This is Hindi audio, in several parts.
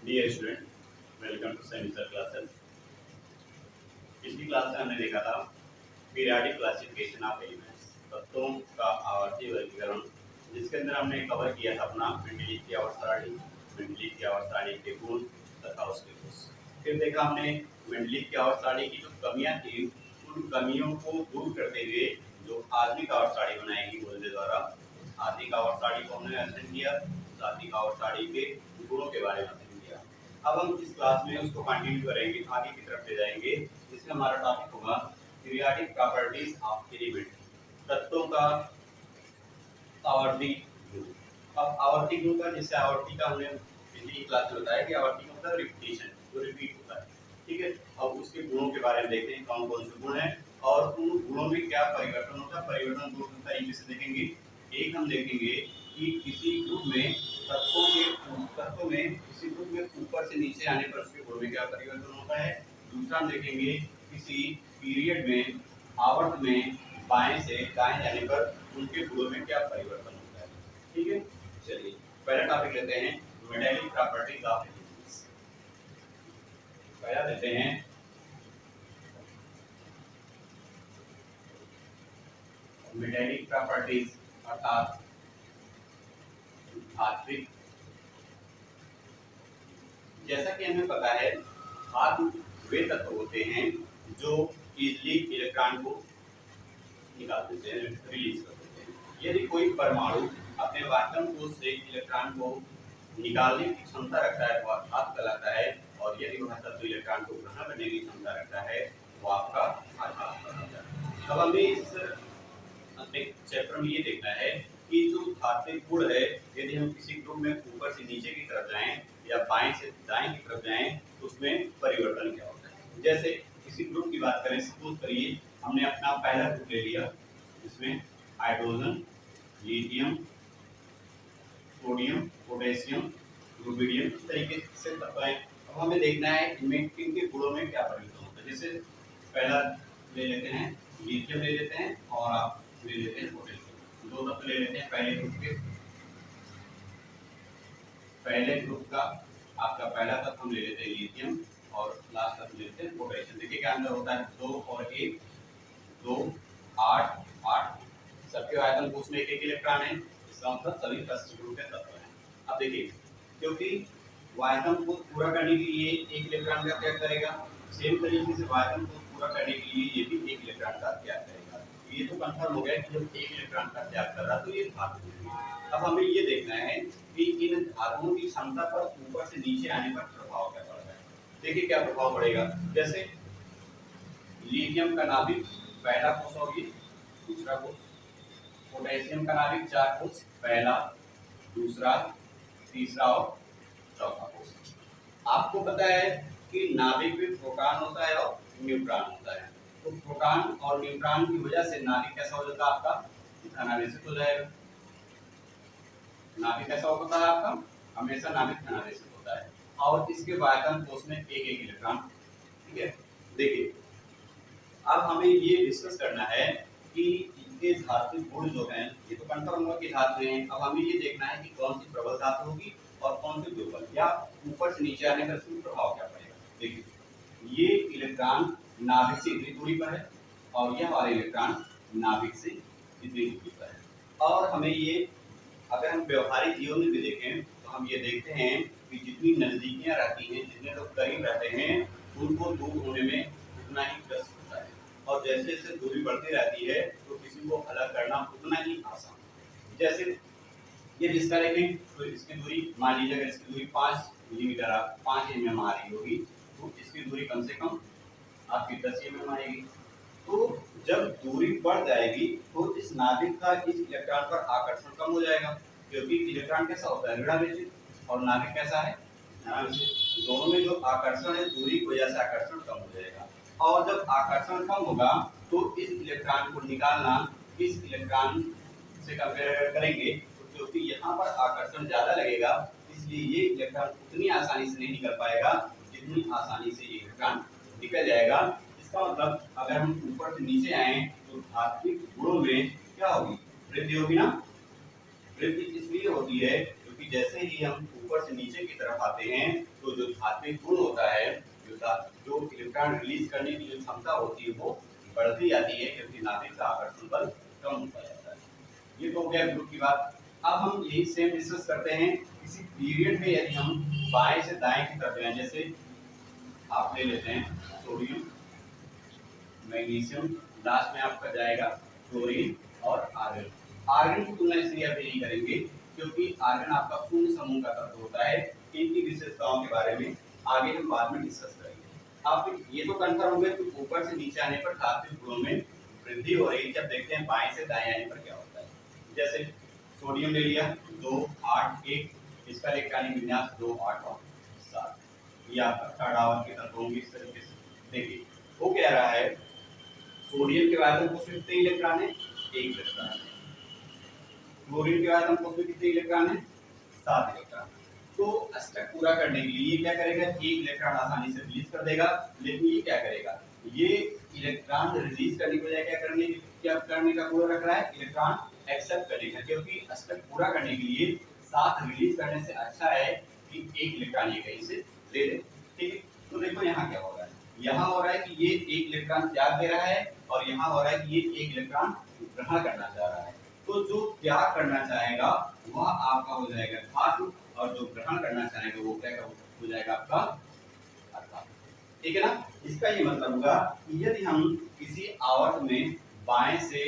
Dear student, welcome to semester classes. पिछली क्लास में हमने देखा था पीरियोडिक क्लासिफिकेशन ऑफ एलिमेंट्स, तत्वों का आवर्ती वर्गीकरण, जिसके अंदर हमने कवर किया था अपना मेंडलीव की आवर्त सारणी, मेंडलीव की आवर्त सारणी के गुण तथा उसके दोष। फिर देखा हमने मेंडलीव की आवर्त सारणी की जो कमियां थी, उन कमियों को दूर करते हुए जो आधुनिक आवर्त सारणी बनाएगी मोल्डे द्वारा, आधुनिक आवर्त सारणी को हमने अध्ययन किया। आधुनिक आवर्त सारणी के गुणों के बारे में अध्ययन किया। अब हम इस क्लास में उसको कंटिन्यू करेंगे, आगे की तरफ ले जाएंगे। इसमें हमारा टॉपिक होगा पीरियोडिक प्रॉपर्टीज ऑफ एलिमेंट, तत्वों का आवर्ती गुण। अब आवर्ती गुण का, जैसे आवर्ती का हमने पिछली क्लास में बताया कि आवर्ती का मतलब रिपीटिशन, जो रिपीट होता है। ठीक है, अब उसके गुणों के बारे में देखते हैं कौन कौन से गुण हैं और उन गुणों में क्या परिवर्तन होता है। परिवर्तन दो तरीके से देखेंगे। एक हम देखेंगे कि किसी ग्रुप में तत्वों में किसी ग्रुप में ऊपर से नीचे आने पर उसके गुण में क्या परिवर्तन होता है। दूसरा हम देखेंगे किसी पीरियड में आवर्त में बाएं से दाएं जाने पर उनके गुणों में क्या परिवर्तन होता है। ठीक है, चलिए पहला टॉपिक लेते हैं मेटालिक प्रॉपर्टीज ऑफ एलिमेंट्स। पहला लेते हैं मेटालिक प्रॉपर्टीज अर्थात धात्विक। जैसा कि हमें पता है धातु वे तत्व होते हैं जो इजीली इलेक्ट्रॉन को निकाल देते हैं, रिलीज कर देते हैं। यदि कोई परमाणु अपने वातम कोश से इलेक्ट्रॉन को निकालने की क्षमता रखता है, वह धातु कहलाता है। और यदि वह तत्व इलेक्ट्रॉन को ग्रहण करने की क्षमता रखता है, वो आपका आधात कहलाता है। अब हमें इस अपने चैप्टर में ये देखना है कि जो धात्विक गुण है, यदि हम किसी ग्रुप में ऊपर से नीचे की तरफ जाएं या बाएं से दाएं की तरफ जाएं तो उसमें परिवर्तन क्या होता है। जैसे किसी ग्रुप की बात करें, सपोज करिए हमने अपना पहला ग्रुप ले लिया, जिसमें hydrogen, lithium, sodium, potassium, rubidium, इस तरीके से तत्व हैं। अब हमें देखना है इनमें इनके गुणों में क्या परिवर्तन होता है। जैसे पहला ले लेते हैं लिथियम, ले लेते हैं और आप ले लेते हैं पोटेशियम। दो तत्व ले लेते हैं पहले ग्रुप का आपका पहला तत्व हम ले लेते हैं लिथियम और लास्ट तत्व ले लेते हैं पोटेशियम। देखिए क्या अंतर होता है, 2 और 1, 2 8 8, सबके आयतन कोश में एक एक इलेक्ट्रॉन है, इसका मतलब सभी फर्स्ट ग्रुप के तत्व हैं। अब देखिए क्योंकि आयतन कोश पूरा करने के लिए एक इलेक्ट्रॉन का त्याग करेगा, सेम तरीके से आयतन कोश पूरा करने के लिए ये भी एक इलेक्ट्रॉन का त्याग करेगा। ये तो कंफर्म हो गया कि जब एक इलेक्ट्रॉन का त्याग कर रहा तो ये धातु है। अब हमें ये देखना है कि इन धातुओं की क्षमता पर ऊपर से नीचे आने पर प्रभाव क्या पड़ता है। देखिए क्या प्रभाव पड़ेगा। जैसे लिथियम का नाभिक पहला कोश होगी, दूसरा कोश। पोटेशियम का नाभिक 4 कोश, पहला, दूसरा, तीसरा और चौथा कोश। आपको पता है कि नाभिक में प्रोटॉन होता है और न्यूट्रॉन होता है। तो प्रोटॉन और न्यूट्रॉन की वजह से नाभिक कैसा हो जाता है आपका, धनावेशित हो जाएगा। नाभिक कैसा होता है आपका, हमेशा नाभिक धनावेशित होता है और इसके आयतन कोश में एक एक इलेक्ट्रॉन। ठीक है, देखिए अब हमें ये डिस्कस करना है कि इनके धात्विक गुण जो हैं, ये तो कंफर्म हुआ कि धातु हैं। अब हमें ये देखना है कि कौन सी प्रबल धातु होगी और कौन सी दुर्बल, या ऊपर से नीचे आने पर इसमें प्रभाव क्या पड़ेगा। देखिए ये इलेक्ट्रॉन नाभिक से इतनी दूरी पर है और यह वाला इलेक्ट्रॉन नाभिक से इतनी दूरी पर है। और हमें ये अगर हम व्यवहारिक जीवन में भी देखें तो हम ये देखते हैं कि जितनी नजदीकियां रहती हैं, जितने लोग करीब रहते हैं, उनको दूर होने में उतना ही कष्ट होता है। और जैसे जैसे दूरी बढ़ती रहती है तो किसी को अलग करना उतना ही आसान। जैसे ये जिसका देखें तो इसकी दूरी मान लीजिए, अगर इसकी दूरी 5 मिलीमीटर 5 mm आ रही होगी तो इसकी दूरी कम से कम आपकी 10 mm आएगी। तो जब दूरी बढ़ जाएगी तो इस नाभिक का इस इलेक्ट्रॉन पर आकर्षण कम हो जाएगा, क्योंकि इलेक्ट्रॉन कैसा होता है, ऋणावेशित, और नाभिक कैसा है, धनावेशित। दोनों में जो आकर्षण है, दूरी की वजह से आकर्षण कम हो जाएगा। और जब आकर्षण कम होगा तो इस इलेक्ट्रॉन को निकालना इस इलेक्ट्रॉन से कंपेयर करेंगे तो क्योंकि यहाँ पर आकर्षण ज्यादा लगेगा, इसलिए ये इलेक्ट्रॉन उतनी आसानी से नहीं निकल पाएगा जितनी आसानी से ये इलेक्ट्रॉन निकल जाएगा। इसका मतलब अगर हम ऊपर से नीचे आए तो धात्विक गुणों में क्या होगी, वृद्धि होगी ना। वृद्धि इसलिए होती है क्योंकि जैसे ही हम ऊपर से नीचे की तरफ आते हैं तो जो धात्विक गुण होता है, जो इलेक्ट्रॉन रिलीज करने की जो क्षमता होती है वो बढ़ती जाती है, क्योंकि नाभिक का आकर्षण बल कम होता जाता है। ये तो हो गया ग्रुप की बात। अब हम यही सेम डिस्कस करते हैं किसी पीरियड में, यदि हम बाएं से दाएं की तरफ जाएं, जैसे आप ले लेते हैं सोडियम, मैग्नीशियम, लास्ट में आपका जाएगा क्लोरीन और आर्गन। आर्गन की तुलना इसलिए अभी नहीं करेंगे क्योंकि आर्गन आपका शून्य समूह का तत्व होता है। इनकी विशेषताओं के बारे में आगे हम बाद में डिस्कस करेंगे। आप ये तो कंफर्म हो गया कि ऊपर से नीचे आने पर धात्विक गुणों में वृद्धि हो रही है। जब देखते हैं बाएं से दाएं आने पर क्या होता है, जैसे सोडियम ले लिया 2 8 1, इसका इलेक्ट्रॉनिक विन्यास 2 8 और 7, ये आपका थर्ड आवर्त के तत्व होंगे। इस तरीके से देखिए वो कह रहा है सोडियम के आयतन कोष में कितने इलेक्ट्रॉन है, 1 इलेक्ट्रॉन है। क्लोरीन के आयतन कोष में कितने इलेक्ट्रॉन है, 7 इलेक्ट्रॉन। तो अष्टक पूरा करने के लिए ये क्या करेगा, 1 इलेक्ट्रॉन आसानी से रिलीज कर देगा। लेकिन ये क्या करेगा, ये इलेक्ट्रॉन रिलीज करने के बजाय क्या करने का पूरा रख रहा है, इलेक्ट्रॉन एक्सेप्ट करने का, क्योंकि अष्टक पूरा करने के लिए 7 रिलीज करने से अच्छा है कि 1 इलेक्ट्रॉन ये कहीं से ले ले। ठीक है, तो देखो यहाँ क्या हो रहा है, यहाँ हो रहा है कि ये 1 इलेक्ट्रॉन त्याग दे रहा है और यहाँ हो रहा है कि ये 1 इलेक्ट्रॉन ग्रहण करना चाह रहा है। तो जो त्याग करना चाहेगा वह आपका हो जाएगा धातु, और जो ग्रहण करना चाहेगा वो क्या हो जाएगा आपका अर्थात। ठीक है ना। इसका ये मतलब होगा कि यदि हम किसी आवर्त में बाएं से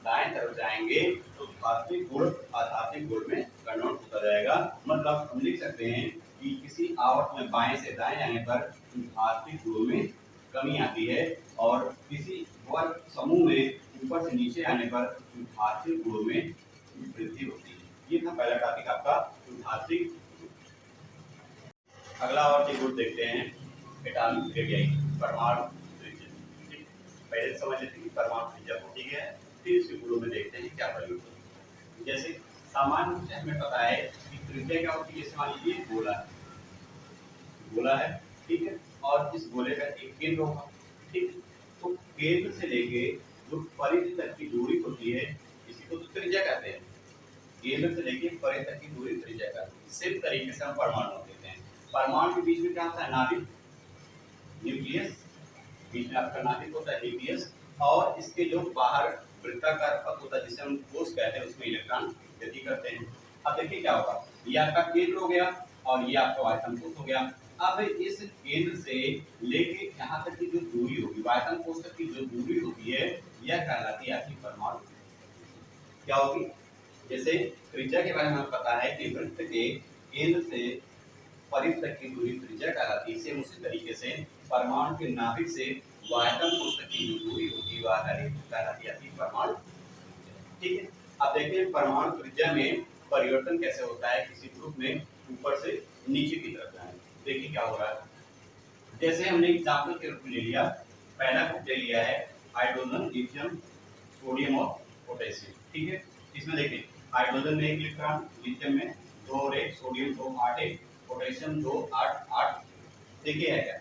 दाएं तरफ जाएंगे तो धात्विक गुण अधात्विक गुण में कन्वर्ट होता जाएगा। मतलब हम लिख सकते हैं कि किसी आवर्त में बाएं से दाएं जाने पर धात्विक गुणों में कमी आती है, और किसी वर्ग समूह में ऊपर से नीचे आने पर धात्विक गुणों में वृद्धि होती है। ये था पहला टॉपिक आपका धात्विक। अगला और गुण देखते हैं एटॉमिक रेडियस, परमाणु त्रिज्या। पहले समझ लेते हैं कि परमाणु त्रिज्या होती है, फिर इसके गुणों में देखते हैं क्या परिवर्तन होता है। जैसे सामान्य रूप से हमें पता है कि त्रिज्या क्या होती है, जैसे मान लीजिए गोला है, ठीक है, और इस गोले का एक केंद्र होगा, ठीक। तो केंद्र से लेके जो परिधि तक की दूरी होती है इसी को तो त्रिज्या कहते हैं। केंद्र से लेके परिधि तक की दूरी त्रिज्या कहते हैं। सेम तरीके से हम परमाणु देते हैं। परमाणु के बीच में क्या होता है, नाभिक, न्यूक्लियस, बीच में आपका नाभिक होता है न्यूक्लियस, और इसके जो बाहर वृत्ताकार पथ होता है जिसे हम कोष कहते हैं, उसमें इलेक्ट्रॉन गति करते हैं। अब देखिए क्या होगा, ये आपका केंद्र हो गया और ये आपका आयतन कोष हो गया। अब इस केंद्र से लेके यहाँ तक की जो दूरी होगी, आयतन कोष तक की जो दूरी होती है, यह कहलाती है आपकी परमाणु क्या होगी। जैसे त्रिज्या के बारे में हमें पता है कि वृत्त के केंद्र से परिधि तक की दूरी त्रिज्या कहलाती है। सेम उसी तरीके से परमाणु के नाभिक से आयतन कोष तक की जो दूरी होती है वह कहलाती है परमाणु। ठीक है, अब देखते हैं परमाणु त्रिज्या में परिवर्तन कैसे होता है किसी ग्रुप में ऊपर से नीचे की तरफ जाए। देखिए क्या हो रहा है, जैसे हमने एग्जाम्पल के रूप में ले लिया, पहला ग्रुप ले लिया है हाइड्रोजन, लिथियम, सोडियम और पोटेशियम। ठीक है, इसमें देखिए हाइड्रोजन में 1 इलेक्ट्रॉन, लिथियम में 2 और 1, सोडियम 2 8 1, पोटेशियम 2 8 8। देखिए है क्या,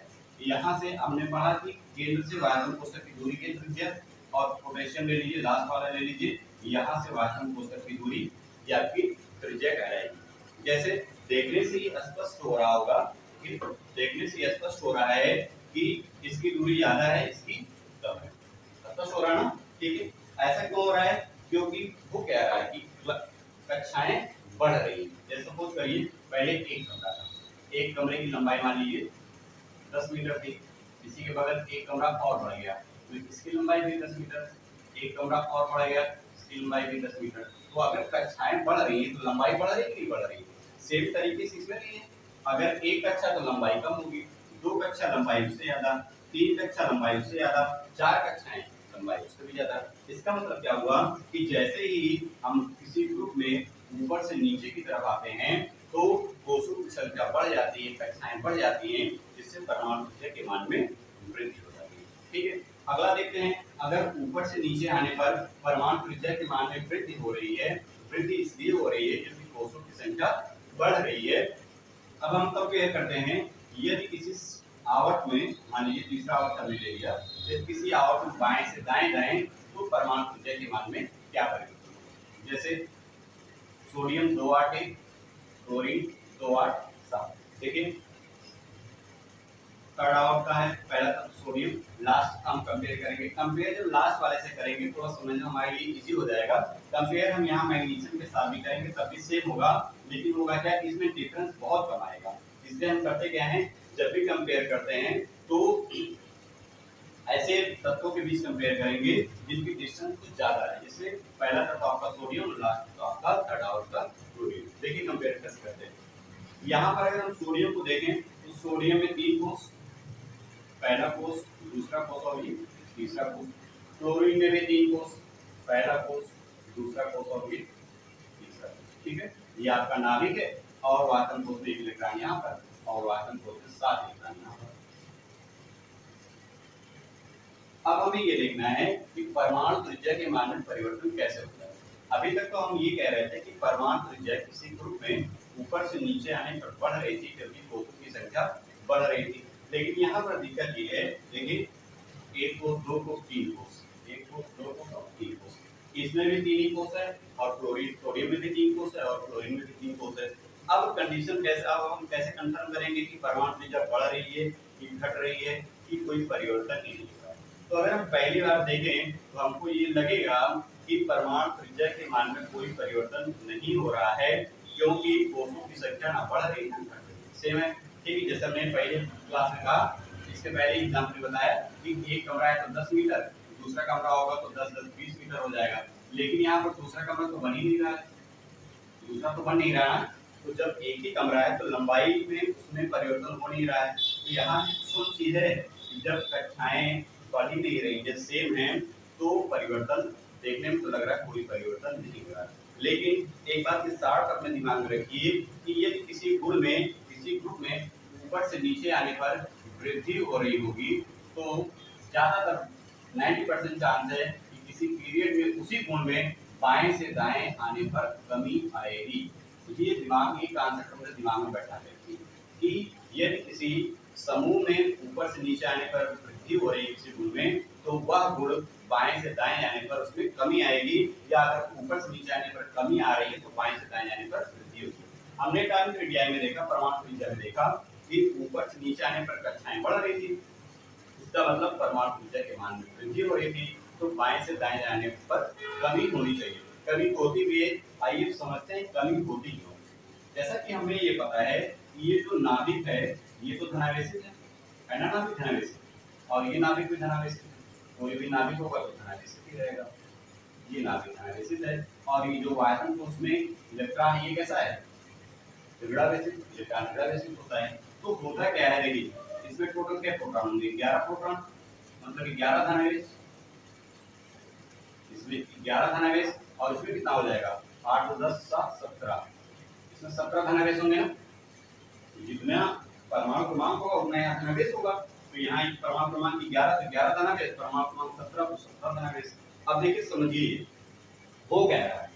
यहाँ से हमने पढ़ा कि केंद्र से आयतन कोष तक की दूरी की त्रिज्या, और पोटेशियम ले लीजिए, लास्ट वाला ले लीजिए, यहाँ से आयतन कोष तक की दूरी ये आपकी त्रिज्या कहलाएगी। जैसे देखने से ये स्पष्ट हो रहा होगा कि इसकी दूरी ज्यादा है, इसकी कम है। स्पष्ट हो रहा ना, ठीक है। ऐसा क्यों हो रहा है, क्योंकि वो कह रहा है कि कक्षाएं बढ़ रही हैं। जैसे सपोज करिए पहले एक कमरा था, एक कमरे की लंबाई मान लीजिए 10 मीटर थी, इसी के बगल एक कमरा और बढ़ गया तो इसकी लंबाई भी 10 मीटर, एक कमरा और बढ़ गया इसकी लंबाई भी 10 मीटर। तो अगर कक्षाएं बढ़ रही है तो लंबाई बढ़ रही है कि नहीं बढ़ रही है। सेम तरीके से इसमें भी है, अगर एक कक्षा तो लंबाई कम होगी, 2 कक्षा लंबाई उससे ज्यादा, 3 कक्षा लंबाई उससे ज्यादा, 4 कक्षाएं लंबाई उससे भी ज्यादा। इसका मतलब क्या हुआ कि जैसे ही हम किसी ग्रुप में ऊपर से नीचे की तरफ आते हैं तो कोषों की संख्या बढ़ जाती है, कक्षाएं बढ़ जाती हैं, जिससे परमाणु त्रिज्या के मान में वृद्धि हो जाती है। ठीक है, अगला देखते हैं, अगर ऊपर से नीचे आने पर परमाणु त्रिज्या के मान में वृद्धि हो रही है, वृद्धि इसलिए हो रही है क्योंकि कोषों की संख्या बढ़ रही है। अब हम तब क्या करते हैं, यदि किसी आवर्त में मान लीजिए तीसरा आवर्त हमने ले लिया, तो किसी आवर्त में बाएं से दाएं जाएं तो परमाणु त्रिज्या के मान में क्या परिवर्तन होगा। जैसे सोडियम 2 8 1, क्लोरीन 2 8 7। देखिए थर्ड आउट का है, पहला तत्व सोडियम, लास्ट हम कंपेयर करेंगे। कंपेयर जब लास्ट वाले से करेंगे थोड़ा समझना हमारे लिए इजी हो जाएगा। कंपेयर हम यहाँ मैग्नीशियम के साथ भी करेंगे तब भी सेम होगा, लेकिन होगा क्या, इसमें डिफरेंस बहुत कम आएगा। इसलिए हम करते क्या है, जब भी कंपेयर करते हैं तो ऐसे तत्वों के बीच कंपेयर करेंगे जिनकी डिस्टेंस कुछ ज्यादा है। जैसे पहला तत्व आपका सोडियम और लास्ट तत्व आपका थर्ड आउट का क्लोरीन। देखिए कंपेयर कैसे करते हैं। यहाँ पर अगर हम सोडियम को देखें तो सोडियम में 3 कोष, पहला कोष, दूसरा कोष और ये तीसरा कोष। क्लोरीन में भी 3 कोष, पहला कोष, दूसरा कोष और ये तीसरा कोष। ठीक है, ये आपका नाभिक है और वातन कोष में 1 इलेक्ट्रॉन यहाँ पर और वातन कोष में 7 इलेक्ट्रॉन यहाँ पर। अब हमें ये देखना है कि परमाणु त्रिज्या के मान में परिवर्तन कैसे होता है। अभी तक तो हम ये कह रहे थे कि परमाणु त्रिज्या किसी ग्रुप में ऊपर से नीचे आने पर बढ़ रही थी क्योंकि कोषों की संख्या बढ़ रही थी। लेकिन यहाँ पर दिक्कत ये है, देखिए 1 कोष, 2 कोष, 3 कोष, 1 कोष, 2 कोष और 3 कोष। इसमें भी 3 ही कोष है और क्लोरीन सोडियम में भी 3 कोष है और क्लोरीन में भी 3 कोष है। अब कंडीशन कैसे, अब हम कैसे कंफर्म करेंगे कि परमाणु त्रिज्या बढ़ रही है कि घट रही है कि कोई परिवर्तन नहीं हो रहा है। तो अगर हम पहली बार देखें तो हमको ये लगेगा कि परमाणु त्रिज्या के मान में कोई परिवर्तन नहीं हो रहा है क्योंकि कोषों की संख्या ना बढ़ रही ना घट रही। सेम है, ठीक है। जैसे हमने पहले क्लास में कहा, इसके पहले एग्जाम्पल बताया कि एक कमरा है तो 10 मीटर, दूसरा कमरा होगा तो 10-10-20 मीटर हो जाएगा। लेकिन यहाँ पर दूसरा कमरा तो बन ही नहीं रहा है, दूसरा तो बन नहीं रहा है। तो जब एक ही कमरा है तो लंबाई में उसमें परिवर्तन हो नहीं रहा है। तो यहाँ सुन चीज है, जब कक्षाएं बढ़ ही नहीं रही है, सेम है, तो परिवर्तन देखने में तो लग रहा है कोई परिवर्तन नहीं हो रहा है। लेकिन एक बात इस शार्ट अपने दिमाग में रखिए कि यदि किसी गुण में, किसी ग्रुप में ऊपर से नीचे आने पर वृद्धि हो रही होगी तो ज्यादातर 90% चांस है कि किसी पीरियड में उसी गुण में बाएं से दाएं आने पर कमी आएगी। तो ये दिमाग में कॉन्सेप्ट अपने दिमाग में बैठा देती है कि यदि किसी समूह में ऊपर से नीचे आने पर वृद्धि हो रही है किसी गुण में तो वह गुण बाएं से दाएं आने पर उसमें कमी आएगी, या अगर ऊपर से नीचे आने पर कमी आ रही है तो बाएं से दाएं आने पर वृद्धि होगी। हमने एटॉमिक रेडियाई में देखा, परमाणु त्रिज्या में देखा कि ऊपर से नीचे आने पर कक्षाएं बढ़ रही थी, इसका मतलब परमाणु त्रिज्या के मान में वृद्धि हो रही थी, तो बाएं से दाएं जाने पर कमी होनी चाहिए। कमी होती भी है, आइए समझते हैं कमी होती क्यों। जैसा कि हमें ये पता है कि ये जो नाभिक है ये तो धनावेशित है ना, नाभिक धनावेशित, और ये नाभिक भी धनावेशित है। कोई भी नाभिक होगा तो धनावेशित ही रहेगा। ये नाभिक धनावेशित है और ये जो आयतन कोष में इलेक्ट्रॉन ये कैसा है, ऋणावेशित, इलेक्ट्रॉन ऋणावेशित होता है। तो होता क्या है, देखिए इसमें टोटल क्या प्रोटॉन होंगे, 11 प्रोटॉन, मतलब 11 धनावेश, इसमें 11 धनावेश और इसमें कितना हो जाएगा 8 + 10 7 17, इसमें 17 धनावेश होंगे ना। जितना परमाणु क्रमांक होगा उतना यहाँ धनावेश होगा। तो यहाँ परमाणु क्रमांक 11 तो 11 धनावेश, परमाणु क्रमांक 17 तो 17 धनावेश। अब देखिए समझिए हो क्या रहा है,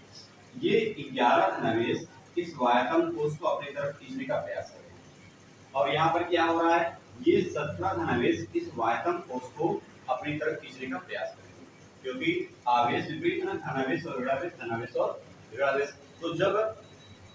ये 11 धनावेश इस वायतन कोष को अपनी तरफ खींचने का प्रयास कर रहे हैं और यहाँ पर क्या हो रहा है, ये 17 धनावेश इस वायतन कोष को अपनी तरफ खींचने का प्रयास कर रहे हैं क्योंकि आवेश विपरीत है, धनावेश और ऋणावेश, धनावेश और ऋणावेश। तो जब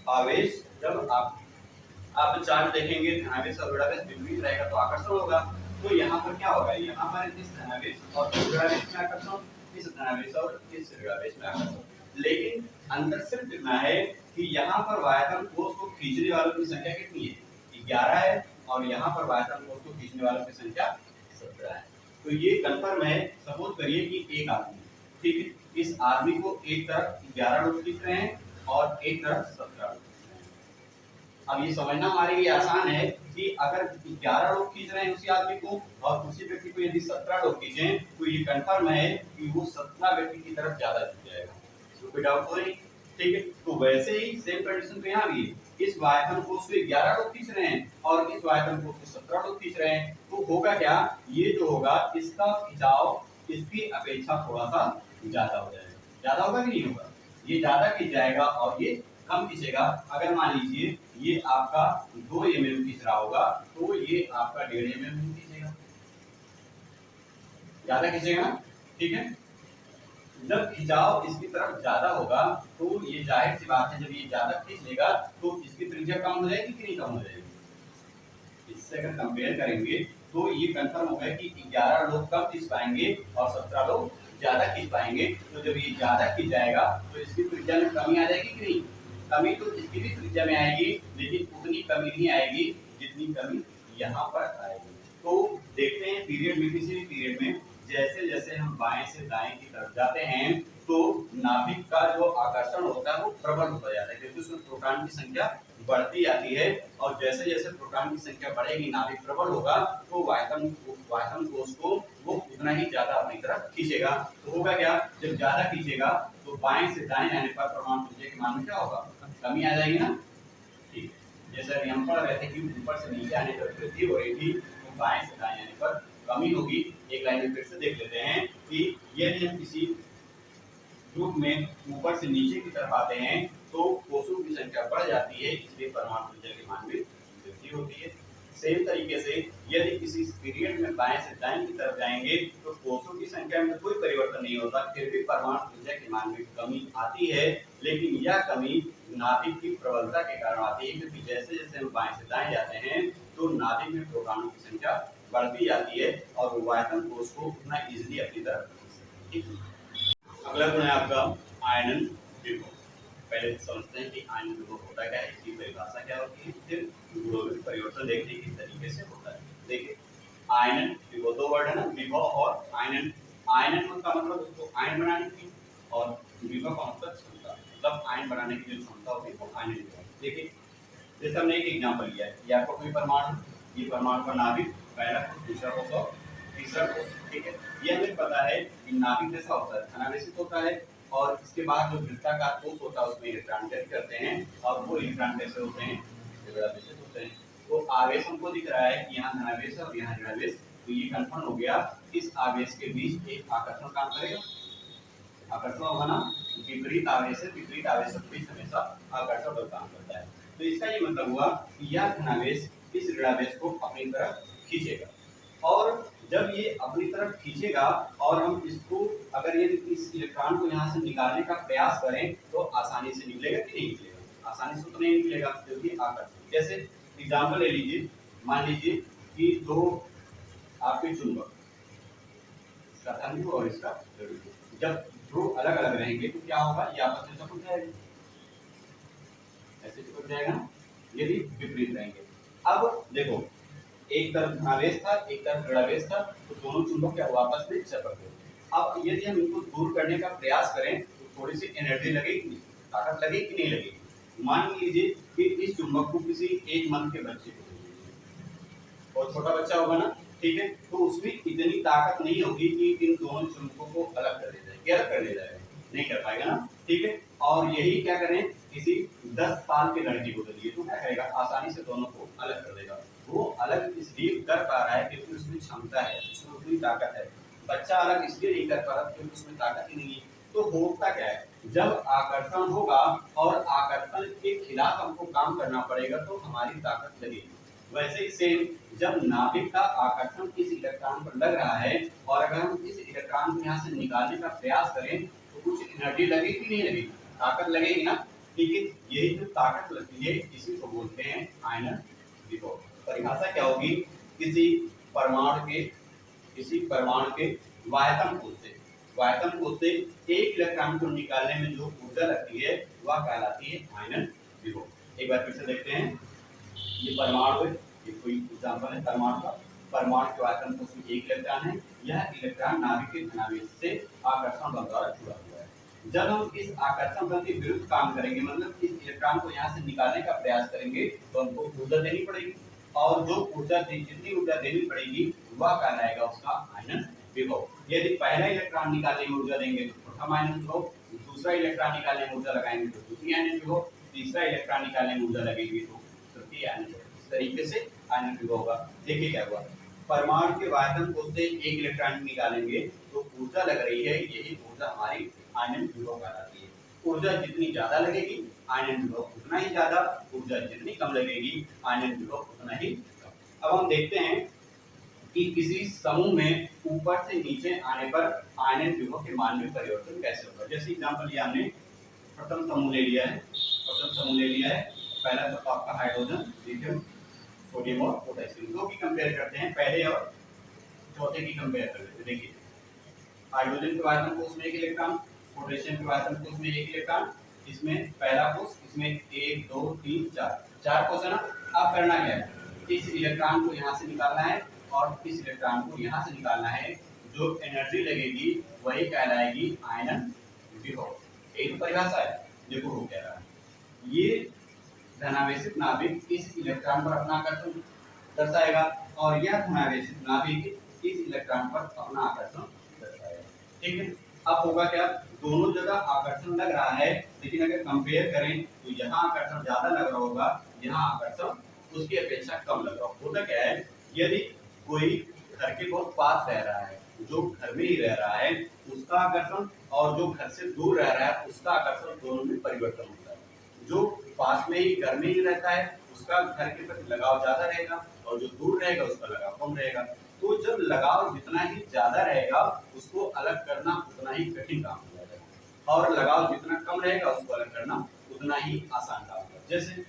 आवेश, जब आप चार्ज देखेंगे धनावेश और ऋणावेश विपरीत रहेगा तो आकर्षण होगा। तो यहाँ पर क्या होगा, यहाँ पर इस धनावेश और ऋणावेश में आकर्षण, इस धनावेश और इस ऋणावेश में आकर्षण। लेकिन अंतर सिर्फ इतना है कि यहाँ पर वायतन कोष को खींचने वालों की संख्या कितनी है, 11 है, और यहाँ पर वायतन कोष को खींचने वालों की संख्या 17 है। तो ये कंफर्म है। सपोज करिए कि एक आदमी, ठीक है, इस आदमी को एक तरफ 11 लोग खींच रहे हैं और एक तरफ 17 लोग खींच रहे हैं। अब ये समझना हमारे लिए आसान है कि अगर 11 लोग खींच रहे हैं उसी आदमी को और उसी व्यक्ति को यदि 17 लोग खींचे तो ये कंफर्म है कि वो 17 व्यक्ति की तरफ ज्यादा झुक जाएगा। तो कोई डाउट तो नहीं, ठीक है। तो वैसे ही सेम कंडीशन तो यहाँ भी है, इस वायतन कोष को 11 लोग खींच रहे हैं और इस वायतन कोष को 17 लोग खींच रहे हैं। तो होगा क्या, ये जो होगा इसका खिंचाव इसकी अपेक्षा थोड़ा सा ज्यादा हो जाएगा। ज्यादा होगा कि नहीं होगा, ये ज्यादा खींच जाएगा और ये कम खींचेगा। अगर मान लीजिए ये आपका 2 mm खींच रहा होगा तो ये आपका 1.5 mm खींचेगा, ज्यादा खींचेगा ना, ठीक है। जब खिंचाव इसकी तरफ ज्यादा होगा तो ये जाहिर सी बात है, जब ये ज्यादा खींच लेगा तो इसकी त्रिज्या कम हो जाएगी कि नहीं कम हो जाएगी। इससे अगर कंपेयर करेंगे तो ये कंफर्म होगा कि 11 लोग कम खींच पाएंगे और 17 लोग ज्यादा खींच पाएंगे। तो जब ये ज्यादा खींच जाएगा तो इसकी त्रिज्या में कमी आ जाएगी कि नहीं। कमी तो इसकी भी त्रिज्या में आएगी, लेकिन उतनी कमी नहीं आएगी जितनी कमी यहाँ पर आएगी। तो देखते हैं पीरियड में, किसी भी पीरियड में जैसे जैसे हम बाएं से दाएं की तरफ जाते हैं तो नाभिक का जो आकर्षण होता है वो प्रबल होता जाता है, क्योंकि उसमें प्रोटॉन की संख्या बढ़ती जाती है। और जैसे जैसे प्रोटॉन की संख्या बढ़ेगी, नाभिक प्रबल होगा, तो वायतन कोष को वो उतना ही ज्यादा अपनी तरफ खींचेगा। तो होगा क्या, जब ज्यादा खींचेगा तो बाएं से दाएं जाने पर परमाणु त्रिज्या के मान में क्या होगा, कमी आ जाएगी ना। ठीक, जैसे अभी हम पढ़ रहे थे कि ऊपर से नीचे आने पर वृद्धि हो रही थी, तो बाएं से दाएं आने पर कमी होगी। एक लाइन में फिर से देख लेते हैं कि यदि हम किसी ग्रुप में ऊपर से नीचे की तरफ आते हैं तो कोषों की संख्या बढ़ जाती है, इसलिए परमाणु त्रिज्या के मान में वृद्धि होती है। सेम तरीके से यदि किसी पीरियड में बाएं से दाएं की तरफ जाएंगे तो कोषों की संख्या में कोई परिवर्तन नहीं होता, फिर भी परमाणु त्रिज्या के मान में कमी आती है। लेकिन यह कमी नाभिक की प्रबलता के कारण आती है, क्योंकि जैसे जैसे हम बाएं से दाएं जाते हैं तो नाभिक में प्रोटॉनों की संख्या बढ़ती जाती है और वो वायतन कोष को उतना इजीली अपनी तरफ। ठीक, अगला गुण है आपका आयनन विभव। पहले समझते हैं कि आयनन विभव होता क्या है, इसकी परिभाषा क्या होती है, फिर गुणों में परिवर्तन देखते हैं किस तरीके से होता है। देखिए आयनन विभव, दो वर्ड है ना, विभव और आयनन। आयनन का मतलब उसको आयन बनाने की, और विभव का मतलब क्षमता, मतलब आयन बनाने की जो क्षमता होती है वो आयनन विभव। देखिए जैसे हमने एक एग्जांपल लिया है, या आपको कोई परमाणु, ये परमाणु का नाभिक, पहला दूसरा कोष, तीसरा कोष। ठीक है, ये हमें पता है कि नाभिक जैसा होता है, धनावेशित होता है, और इसके बाद जो वृत्ताकार कोष होता है उसमें इलेक्ट्रॉन कैरी करते हैं, और वो इलेक्ट्रॉन कैसे होते हैं, ऋणावेशित होते हैं। तो आवेश हमको दिख रहा है कि यहाँ धनावेश और यहाँ ऋणावेश, तो ये कंफर्म हो गया, इस आवेश के बीच एक आकर्षण काम करेगा, आकर्षण होगा ना। विपरीत आवेश है, विपरीत आवेश के बीच हमेशा आकर्षण बल काम करता है। तो इसका ये मतलब हुआ कि यह धनावेश इस ऋणावेश को अपनी तरफ खींचेगा, और जब ये अपनी तरफ खींचेगा और हम इसको, अगर ये इस इलेक्ट्रॉन को यहाँ से निकालने का प्रयास करें तो आसानी से निकलेगा कि नहीं निकलेगा, आसानी से तो नहीं निकलेगा, क्योंकि आकर्षण। जैसे एग्जाम्पल ले लीजिए, मान लीजिए कि दो आपके चुंबक, इसका धन और इसका ऋण, जब दो अलग अलग रहेंगे तो क्या होगा, ये आपस में चिपक जाएगा, ऐसे चिपक जाएगा ना, यदि विपरीत रहेंगे। अब देखो एक तरफ धनावेश था, एक तरफ ऋणावेश था, तो दोनों चुंबक क्या आपस में चिपक गए। अब यदि हम इनको दूर करने का प्रयास करें तो थोड़ी सी एनर्जी लगेगी, ताकत लगेगी कि नहीं लगेगी। मान लीजिए कि इस चुंबक को किसी 1 मंथ के बच्चे को, और छोटा बच्चा होगा ना, ठीक है, तो उसमें इतनी ताकत नहीं होगी कि इन दोनों चुंबकों को अलग कर ले जाए, क्या कर ले जाएगा, नहीं कर पाएगा ना। ठीक है, और यही क्या करें, किसी 10 साल के लड़के को दे तो क्या करेगा, आसानी से दोनों को अलग कर देगा। वो अलग इसलिए कर पा रहा है क्योंकि उसमें क्षमता है, उसमें उतनी ताकत है। बच्चा अलग इसलिए नहीं कर पा रहा क्योंकि उसमें ताकत ही नहीं है। तो होता क्या है, जब आकर्षण होगा और आकर्षण के खिलाफ हमको काम करना पड़ेगा तो हमारी ताकत लगेगी। वैसे ही सेम, जब नाभिक का आकर्षण इस इलेक्ट्रॉन पर लग रहा है और अगर हम इस इलेक्ट्रॉन को यहाँ से निकालने का प्रयास करें तो कुछ एनर्जी लगेगी कि नहीं लगेगी, ताकत लगेगी ना। ठीक है, यही जो ताकत लगती है इसी को बोलते हैं आयनन विभव। परिभाषा क्या होगी, किसी परमाणु के वायतन कोष से एक इलेक्ट्रॉन को निकालने में जो ऊर्जा लगती है वह कहलाती है आयनन विभव। एक बार फिर से देखते हैं, ये परमाणु है, ये कोई एग्जांपल है परमाणु का। परमाणु के आयतन कोष में एक इलेक्ट्रॉन है, यह इलेक्ट्रॉन नाभिक के धनावेश से आकर्षण बल द्वारा जुड़ा हुआ है। जब हम इस आकर्षण बल के विरुद्ध काम करेंगे, मतलब इस इलेक्ट्रॉन को यहाँ से निकालने का प्रयास करेंगे, तो हमको ऊर्जा देनी पड़ेगी, और जो ऊर्जा जितनी ऊर्जा देनी पड़ेगी वह कहलाएगा उसका आयनन विभव। यदि पहला इलेक्ट्रॉन निकालने में ऊर्जा देंगे तो प्रथम आयनन विभव, दूसरा इलेक्ट्रॉन निकालने में ऊर्जा लगाएंगे तो द्वितीय आयनन विभव, तीसरा इलेक्ट्रॉन निकालने में ऊर्जा लगेगी तो तृतीय आयनन विभव। इस तरीके से आयनन विभव होगा। देखिए क्या हुआ, परमाणु के वायतन कोष से एक इलेक्ट्रॉन निकालेंगे तो ऊर्जा लग रही है, यही ऊर्जा हमारी आयनन विभव कहलाती है। ऊर्जा जितनी ज्यादा लगेगी आयनन विभव उतना ही ज्यादा, ऊर्जा जितनी कम लगेगी आयनन विभव उतना ही कम। अब हम देखते हैं कि किसी समूह में ऊपर से नीचे आने पर आयनिक विभव के मान में परिवर्तन कैसे होगा। जैसे एग्जांपल लिया हमने, प्रथम समूह ले लिया है, पहला तो आपका हाइड्रोजन, लिथियम, सोडियम और पोटेशियम, दो की कंपेयर करते हैं, पहले और चौथे की कंपेयर कर लेते हैं। देखिए हाइड्रोजन के आयतन कोष में 1 इलेक्ट्रॉन, पोटेशियम के आयतन कोष में 1 इलेक्ट्रॉन, इसमें पहला कोष, इसमें 1 2 3 4 4 कोष है ना। अब करना क्या है, इस इलेक्ट्रॉन को यहाँ से निकालना है और इस इलेक्ट्रॉन को यहाँ से निकालना है, जो एनर्जी लगेगी वही कहलाएगी आयनन विभव। यही तो परिभाषा है। देखो हो क्या रहा है, ये धनावेशित नाभिक इस इलेक्ट्रॉन पर अपना आकर्षण दर्शाएगा और यह धनावेशित नाभिक इस इलेक्ट्रॉन पर अपना आकर्षण दर्शाएगा। ठीक है, अब होगा क्या, दोनों जगह आकर्षण लग रहा है, लेकिन अगर कंपेयर करें तो यहाँ आकर्षण ज्यादा लग रहा होगा, यहाँ आकर्षण उसकी अपेक्षा कम लग रहा होगा। होता क्या है, यदि कोई घर के बहुत पास रह रहा है, जो घर में ही रह रहा है उसका आकर्षण और जो घर से दूर रह रहा है उसका आकर्षण, दोनों में परिवर्तन होता है। जो पास में ही घर में ही रहता है उसका घर के प्रति लगाव ज्यादा रहेगा और जो दूर रहेगा उसका लगाव कम रहेगा। तो जब लगाव जितना ही ज्यादा रहेगा उसको अलग करना उतना ही कठिन काम हो जाएगा और लगाव जितना कम रहेगा उसको अलग करना उतना ही आसान काम होगा। जैसे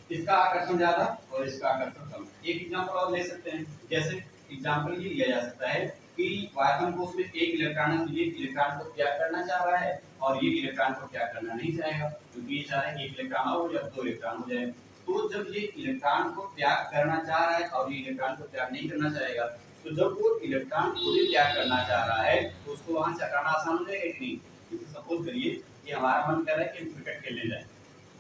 इसका आकर्षण ज्यादा और इसका आकर्षण कम। एक एग्जांपल और ले सकते हैं, जैसे एग्जांपल ये लिया जा सकता है कि आयतन कोष में 1 इलेक्ट्रॉन है, तो ये इलेक्ट्रॉन को त्याग करना चाह रहा है और ये इलेक्ट्रॉन को त्याग करना नहीं चाहेगा, क्योंकि ये चाह रहा है कि 1 इलेक्ट्रॉन और या 2 इलेक्ट्रॉन हो जाए। तो जब ये इलेक्ट्रॉन को त्याग करना चाह रहा है और ये इलेक्ट्रॉन को त्याग नहीं करना चाहेगा, तो जब वो इलेक्ट्रॉन खुद ही त्याग करना चाह रहा है तो उसको वहां से हटाना आसान हो जाएगा कि नहीं। सपोज करिए कि हमारा मन कर रहा है कि हम क्रिकेट खेलने जाए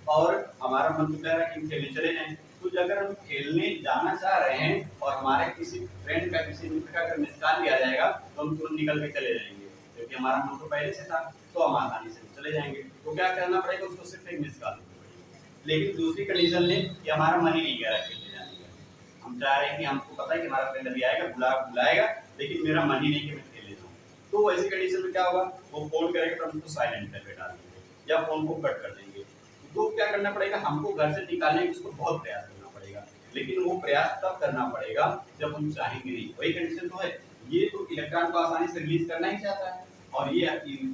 और हमारा मन कह रहा है कि हम खेलने चले जाएं, तो अगर हम खेलने जाना चाह रहे हैं और हमारे किसी फ्रेंड का, किसी मित्र का अगर मिस कॉल भी आ जाएगा तो हम तुरंत निकल के चले जाएंगे, क्योंकि हमारा मन तो पहले से था, तो हम आसानी से चले जाएंगे। तो क्या करना पड़ेगा, उसको सिर्फ एक मिस कॉल देनी पड़ेगी। लेकिन दूसरी कंडीशन में कि हमारा मन ही नहीं कह रहा खेलने जाने का, हम चाह रहे हैं कि हमको पता है कि हमारा फ्रेंड अभी आएगा, बुलाएगा, लेकिन मेरा मन ही नहीं कि मैं खेलने जाऊँ। तो ऐसी कंडीशन में क्या होगा, वो फोन करेगा तो हम उसको साइलेंट पे डाल देंगे या फोन को कट कर देंगे। तो क्या करना पड़ेगा, हमको घर से निकालने की उसको बहुत प्रयास करना पड़ेगा, लेकिन वो प्रयास तब करना पड़ेगा जब हम चाहेंगे नहीं। वही कंडीशन तो है, ये तो इलेक्ट्रॉन को आसानी से रिलीज करना ही चाहता है और ये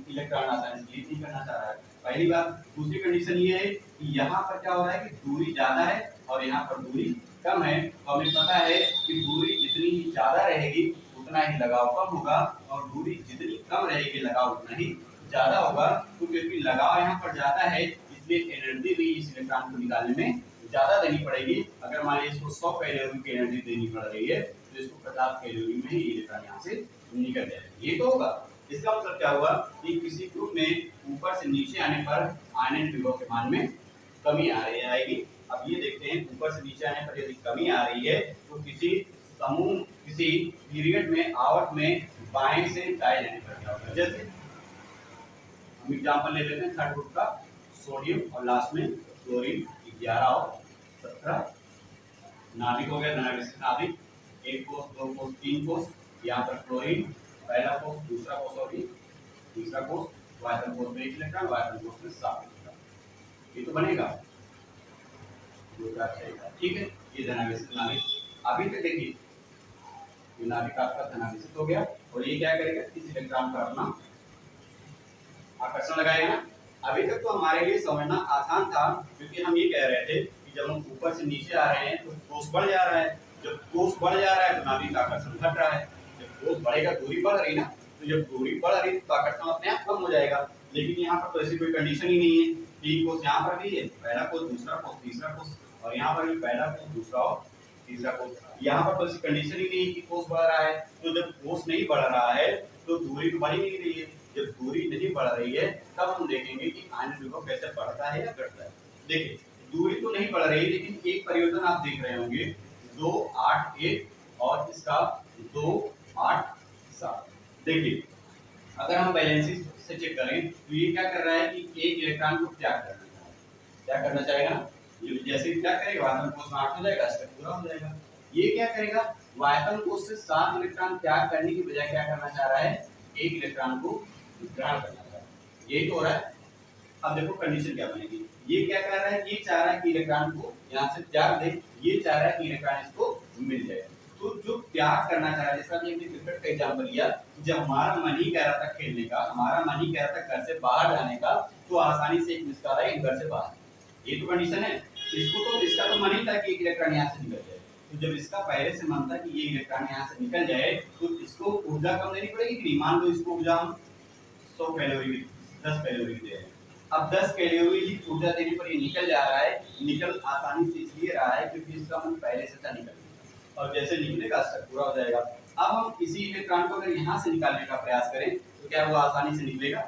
इलेक्ट्रॉन आसानी से रिलीज नहीं करना चाह रहा है, पहली बात। दूसरी कंडीशन ये है कि यहाँ पर क्या हो रहा है कि दूरी ज्यादा है और यहाँ पर दूरी कम है, तो हमें पता है कि दूरी जितनी ही ज्यादा रहेगी उतना ही लगाव कम होगा और दूरी जितनी कम रहेगी लगाव उतना ही ज्यादा होगा। तो क्योंकि लगाव यहाँ पर ज्यादा है इसलिए एनर्जी भी इस इलेक्ट्रॉन को निकालने में ज्यादा देनी पड़ेगी। अगर मान लीजिए इसको 100 कैलोरी की एनर्जी देनी पड़ रही है तो इसको 50 कैलोरी में ही इलेक्ट्रॉन यहाँ से निकल जाएगा। ये तो होगा। इसका मतलब क्या हुआ कि किसी ग्रुप में ऊपर से नीचे आने पर आयनिक विभव के मान में कमी आएगी। अब ये देखते हैं, ऊपर से नीचे आने पर यदि कमी आ रही है तो किसी समूह, किसी पीरियड में, आवट में बाएं से दाएं जाने पर क्या होगा। जैसे हम एग्जांपल ले लेते हैं थर्ड ग्रुप का, सोडियम और लास्ट में क्लोरीन, 11 और 17 नाभिक हो गया, धनावेशित नाभिक, 1 कोष, 2 कोष, 3 कोष, यहाँ पर क्लोरीन, पहला कोष, दूसरा कोष और तीसरा कोष, आयतन कोष में 1 इलेक्ट्रॉन, आयतन कोष में 7 इलेक्ट्रॉन। ये तो बनेगा, ठीक है। ये धनावेशित नाभिक। अभी तक देखिए ये नाभिक आपका धनावेशित हो गया और ये क्या करेगा, इस इलेक्ट्रॉन पर अपना आकर्षण लगाएगा ना। अभी तक तो हमारे लिए समझना आसान था, क्योंकि हम ये कह रहे थे कि जब हम ऊपर से नीचे आ रहे हैं तो कोष बढ़ जा रहा है, जब कोष बढ़ जा रहा है तो नाभिक का आकर्षण घट रहा है। जब कोष बढ़ेगा, दूरी बढ़ रही ना, तो जब दूरी बढ़ रही तो आकर्षण अपने आप कम हो जाएगा। लेकिन यहाँ पर तो ऐसी कोई कंडीशन ही नहीं है। 3 कोष यहाँ पर भी है, पहला कोष, दूसरा कोष, तीसरा कोष, और यहाँ पर भी पहला कोष, दूसरा और तीसरा कोष। यहाँ पर तो ऐसी कंडीशन ही नहीं है कि कोष बढ़ रहा है। तो जब कोष नहीं बढ़ रहा है तो दूरी तो बढ़ ही नहीं रही है। जब दूरी नहीं बढ़ रही है तब हम देखेंगे कि आयनिक विभव कैसे बढ़ता है या घटता है। देखिए दूरी तो नहीं बढ़ रही, लेकिन एक परिवर्तन आप देख रहे होंगे, 2 8 1 और इसका 2 8 7। देखिए अगर हम बैलेंसिंग से चेक करें तो ये क्या कर रहा है कि एक इलेक्ट्रॉन को त्याग करना चाहेगा। क्या करना चाहेगा ना, ये जैसे क्या करेगा, आयतन कोष में 8 हो जाएगा, इसका पूरा हो जाएगा। ये क्या करेगा, आयतन कोष से 7 इलेक्ट्रॉन त्याग करने की बजाय क्या करना चाह रहा है, 1 इलेक्ट्रॉन को ग्रहण करना चाह रहा है। यही तो हो रहा है। अब देखो कंडीशन क्या बनेगी, ये क्या कर रहा है, ये चाह रहा है कि इलेक्ट्रॉन को यहाँ से त्याग दे, ये चाह रहा है कि इलेक्ट्रॉन इसको मिल जाए। तो तो जो प्यार करना चाह रहा है, जैसा कि हमने क्रिकेट का एग्जाम्पल लिया, जब हमारा मन ही कह रहा था खेलने का, हमारा मन ही कह रहा था घर से बाहर जाने का, तो आसानी से एक मिस कॉल है घर से बाहर। ये तो कंडीशन है। इसका तो मन ही था कि एक इलेक्ट्रॉन यहाँ से निकल जाए। तो जब इसका पहले से मन था कि ये इलेक्ट्रॉन यहाँ से निकल जाए, तो इसको ऊर्जा कम देनी पड़ेगी कि नहीं? मान लो इसको ऊर्जा हम 100 कैलोरी 10 कैलोरी दे रहे हैं, अब 10 कैलोरी ही ऊर्जा देने पर ये निकल जा रहा है। निकल आसानी से इसलिए रहा है क्योंकि इसका मन पहले से था निकलने, और जैसे निकलेगा स्टक पूरा हो जाएगा। अब हम इसी इलेक्ट्रॉन को अगर यहाँ से निकालने का प्रयास करें तो क्या वो आसानी से निकलेगा?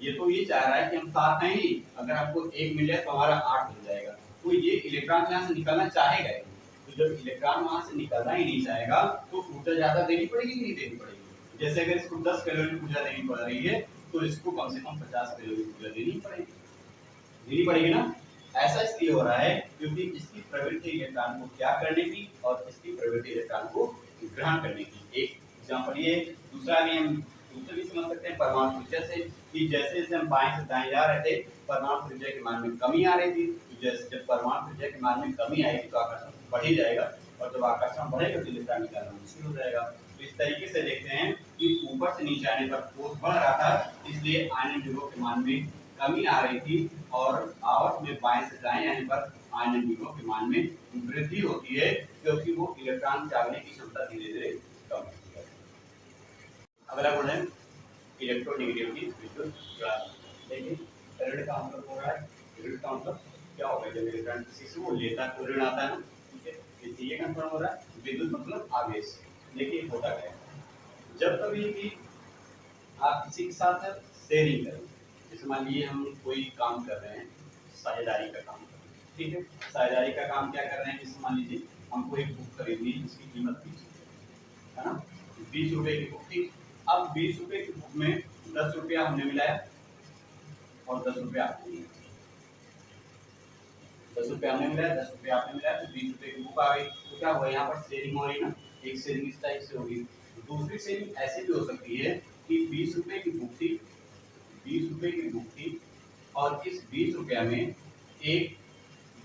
ये तो ये चाह रहा है कि हम 7 हैं ही, अगर हमको 1 मिल जाए तो हमारा 8 मिल जाएगा। तो ये इलेक्ट्रॉन यहाँ से निकलना चाहेगा ही। तो जब इलेक्ट्रॉन वहां से निकलना ही नहीं चाहेगा तो ऊर्जा ज्यादा देनी पड़ेगी कि नहीं देनी पड़ेगी? जैसे अगर इसको 10 कैलोरी ऊर्जा देनी पड़ रही है तो इसको कम से कम 50 कैलोरी ऊर्जा देनी पड़ेगी ना। ऐसा इसलिए हो रहा है क्योंकि इसकी प्रवृत्ति इलेक्ट्रॉन को क्या करने की और इसकी प्रवृत्ति इलेक्ट्रॉन को ग्रहण करने की। एक एग्जांपल ये, दूसरा भी हम दूसरा भी समझ सकते हैं परमाणु ऊर्जा से, कि जैसे जैसे हम बाएं से दाएं जा रहे थे परमाणु ऊर्जा के मान में कमी आ रही थी, तो जैसे जब परमाणु ऊर्जा के मान में कमी आएगी तो आकर्षण बढ़ ही जाएगा, और जब आकर्षण बढ़ेगा तो इलेक्ट्रॉन निकालना मुश्किल हो जाएगा। तो इस तरीके से देखते हैं कि ऊपर से नीचे आने पर फोर्स बढ़ रहा था, इसलिए आयनन विभव के मान में कमी आ रही थी, और आवर्त में बाएं से दाएं आने पर आयनन विभव के मान में वृद्धि होती है, क्योंकि वो इलेक्ट्रॉन त्यागने की क्षमता धीरे धीरे कम होती है। अगला गुण है इलेक्ट्रोनेगेटिविटी विद्युत ग्राफ। देखिए ऋण का मतलब हो रहा है, ऋण का मतलब क्या होगा? जब इलेक्ट्रॉन किसी से वो लेता है तो ऋण आता है ना, ठीक है, इसलिए ये कंफर्म हो रहा है। विद्युत मतलब आवेश। देखिए होता क्या है, जब कभी भी आप किसी के साथ शेयरिंग करें, जैसे मान लीजिए हम कोई काम कर रहे हैं, साझेदारी का काम कर रहे हैं, ठीक है, साझेदारी का काम क्या कर रहे हैं, जैसे मान लीजिए हमको एक बुक खरीदनी है जिसकी कीमत 20 है ना, 20 रुपए की बुक थी। अब 20 रुपए की बुक में 10 रुपया हमने मिलाया और 10 रुपया आपने मिलाया, 10 रुपया हमने मिलाया 10 रुपया आपने मिलाया, तो 20 रुपए की बुक आ गई। तो क्या हुआ, यहाँ पर शेयरिंग हो रही ना, एक शेयरिंग इस टाइप से होगी। दूसरी शेयरिंग ऐसे भी हो सकती है कि 20 रुपए की बुक थी, 20 रुपए की बुक थी, और इस 20 रुपया में एक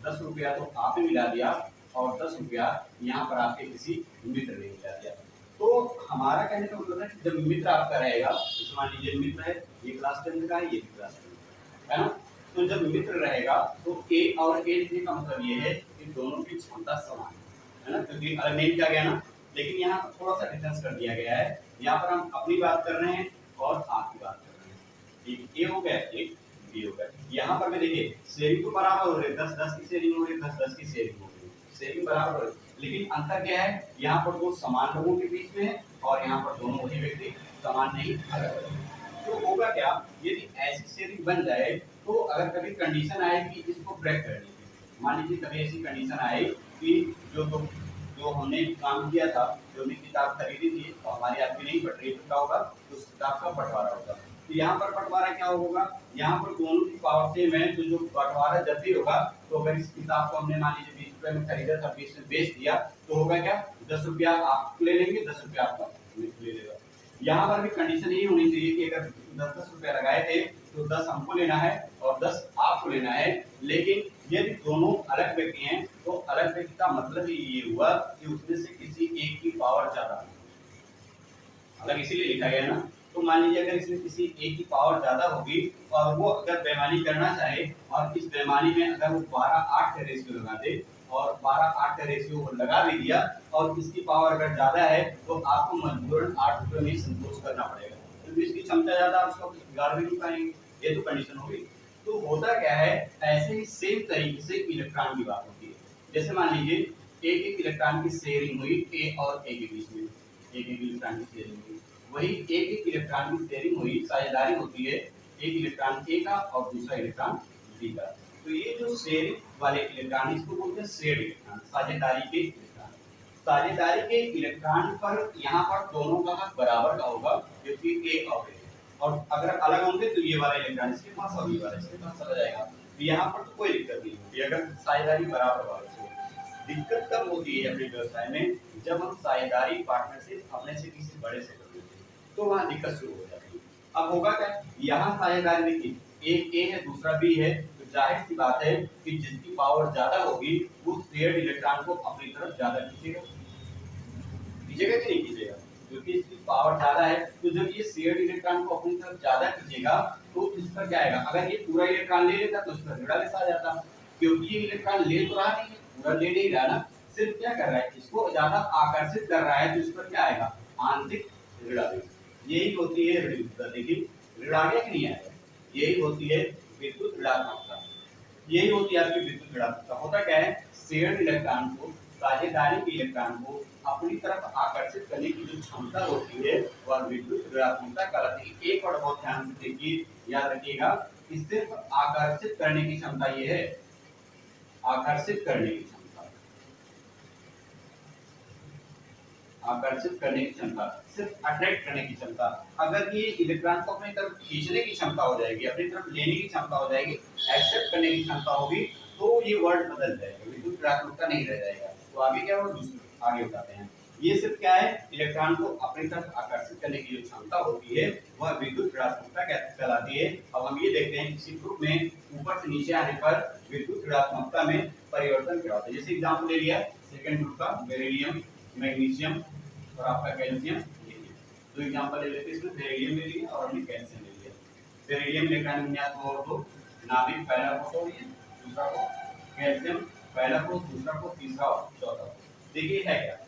10 रुपया तो आपने मिला दिया और 10 रुपया यहाँ पर आपके किसी मित्र ने मिला दिया। तो हमारा कहने का मतलब है कि जब मित्र आपका रहेगा, जैसे मान लीजिए मित्र है, ये क्लास 10 का है, ये क्लास 10 है ना, तो जब मित्र रहेगा तो ए और ए लिखने का मतलब ये है कि दोनों की क्षमता समान है ना, क्योंकि अलग नहीं लिखा गया ना, लेकिन यहाँ पर थोड़ा सा डिफरेंस कर दिया गया है। यहाँ पर हम अपनी बात कर रहे हैं और आपकी बात कर रहे हैं, एक ए हो गया एक बी हो गया। यहाँ पर भी देखिए शेयरिंग तो बराबर हो रही है, 10-10 की शेयरिंग हो रही है, 10-10 की शेयरिंग हो रही है, शेयरिंग बराबर हो रही है, लेकिन अंतर क्या है, यहाँ पर दो समान लोगों के बीच में है और यहाँ पर दोनों वही व्यक्ति समान नहीं अलग अलग। तो होगा क्या, यदि ऐसी शेयरिंग बन जाए तो अगर कभी कंडीशन आए कि इसको ब्रेक करनी है, मान लीजिए कभी ऐसी कंडीशन आए कि जो हमने काम किया था, जो हमने किताब खरीदी थी और हमारी आपकी नहीं पढ़ रही, तो क्या होगा, तो उस किताब का बंटवारा होगा। तो यहाँ पर बंटवारा क्या होगा, यहाँ पर दोनों की पावर सेम है, तो जो बंटवारा जब भी होगा, तो अगर इस किताब को हमने मान लीजिए 20 रुपए में खरीदा था, 20 में बेच दिया, तो होगा क्या, 10 रुपया आप ले लेंगे, 10 रुपया आपका ले लेगा। यहाँ पर भी कंडीशन यही होनी चाहिए कि अगर 10-10 रुपया लगाए थे तो 10 हमको लेना है और 10 आपको लेना है, लेकिन यदि दोनों अलग व्यक्ति हैं तो अलग व्यक्ति का मतलब ही ये हुआ कि उसमें से किसी एक की पावर ज्यादा, अलग इसीलिए लिखा गया ना। तो मान लीजिए अगर इसमें किसी एक की पावर ज्यादा होगी और वो अगर बेईमानी करना चाहे और इस बेईमानी में अगर वो 12-8 का रेशियो लगा दे और 12-8 का रेशियो वो लगा भी दिया और इसकी पावर अगर ज्यादा है तो आपको मजबूरन 8 रुपये में संतोष करना पड़ेगा, क्योंकि इसकी क्षमता ज्यादा, उसको बिगाड़ भी नहीं पाएंगे, ये तो कंडीशन हो गई। तो होता क्या है, ऐसे ही सेम तरीके से इलेक्ट्रॉन की बात होती है। जैसे मान लीजिए एक इलेक्ट्रॉन की शेयरिंग हुई ए और ए के बीच में, एक इलेक्ट्रॉन की शेयरिंग हुई, वही एक इलेक्ट्रॉन की शेयरिंग हुई, साझेदारी होती है एक इलेक्ट्रॉन ए का और दूसरा इलेक्ट्रॉन बी का। तो ये जो शेयरिंग वाले इलेक्ट्रॉन इसको बोलते हैं शेयर्ड इलेक्ट्रॉन, साझेदारी के इलेक्ट्रॉन। साझेदारी के इलेक्ट्रॉन पर यहाँ पर दोनों का हक बराबर का होगा, क्योंकि ए और ए, और अगर अलग होंगे तो ये वाला इलेक्ट्रॉन इसके पास और ये वाला इसके पास चला जाएगा। तो यहाँ पर तो कोई दिक्कत नहीं होती अगर साझेदारी बराबर वाले से। दिक्कत कब होती है अपने व्यवसाय में, जब हम साझेदारी पार्टनरशिप अपने से किसी बड़े से कर लेते हैं, तो वहाँ दिक्कत शुरू हो जाती है। अब होगा क्या, यहाँ साझेदारी देखिए एक ए है दूसरा बी है, तो जाहिर सी बात है कि जिसकी पावर ज्यादा होगी वो शेयर्ड इलेक्ट्रॉन को अपनी तरफ ज्यादा खींचेगा, खींचेगा कि नहीं खींचेगा, क्योंकि इसकी पावर ज्यादा है। तो जब ये शेयर्ड इलेक्ट्रॉन को अपनी तरफ ज्यादा खींचेगा तो इस पर क्या आएगा, अगर ये पूरा इलेक्ट्रॉन ले लेता तो इस पर ऋणावेश आ जाता, क्योंकि ये इलेक्ट्रॉन ले तो रहा नहीं है, पूरा ले नहीं रहा ना, सिर्फ क्या कर रहा है, इसको ज्यादा आकर्षित कर रहा है, तो इस पर क्या आएगा, आंशिक ऋणावेश। यही होती है ऋण विद्युतता। देखिए ऋण आ गया कि नहीं आया, यही होती है विद्युत ऋणात्मकता। यही होती है आपकी विद्युत ऋणात्मकता। होता क्या है, शेयर्ड इलेक्ट्रॉन को, साझेदारी के इलेक्ट्रॉन को अपनी तरफ आकर्षित करने की जो क्षमता होती है वह विद्युत ऋणात्मकता कहलाती है। एक और बहुत ध्यान से देखिए, याद रखिएगा कि सिर्फ आकर्षित करने की क्षमता ये है, आकर्षित करने की क्षमता, आकर्षित करने की क्षमता, सिर्फ अट्रैक्ट करने की क्षमता। अगर ये इलेक्ट्रॉन को अपनी तरफ खींचने की क्षमता हो जाएगी, अपनी तरफ लेने की क्षमता हो जाएगी, एक्सेप्ट करने की क्षमता होगी, तो ये वर्ड बदल जाएगा, विद्युत ऋणात्मकता नहीं रह जाएगा। तो आगे क्या होगा, दूसरा आगे बताते हैं। ये सिर्फ क्या है, इलेक्ट्रॉन को अपनी तरफ आकर्षित करने की जो क्षमता होती है वह विद्युत ऋणात्मकता कहलाती है। अब हम ये देखते हैं किसी ग्रुप में ऊपर से नीचे आने पर विद्युत ऋणात्मकता में परिवर्तन क्या होता है। जैसे एग्जांपल ले लिया सेकंड ग्रुप का, बेरिलियम, मैग्नीशियम और आपका कैल्शियम, दो एग्जांपल ले लेते हैं। इसमें बेरिलियम ले लिया और हमने कैल्शियम ले लिया। बेरिलियम इलेक्ट्रॉन विन्यास को और दो, नाभिक पहला को और दूसरा को, कैल्शियम पहला को, दूसरा को, तीसरा और चौथा को। देखिए है क्या,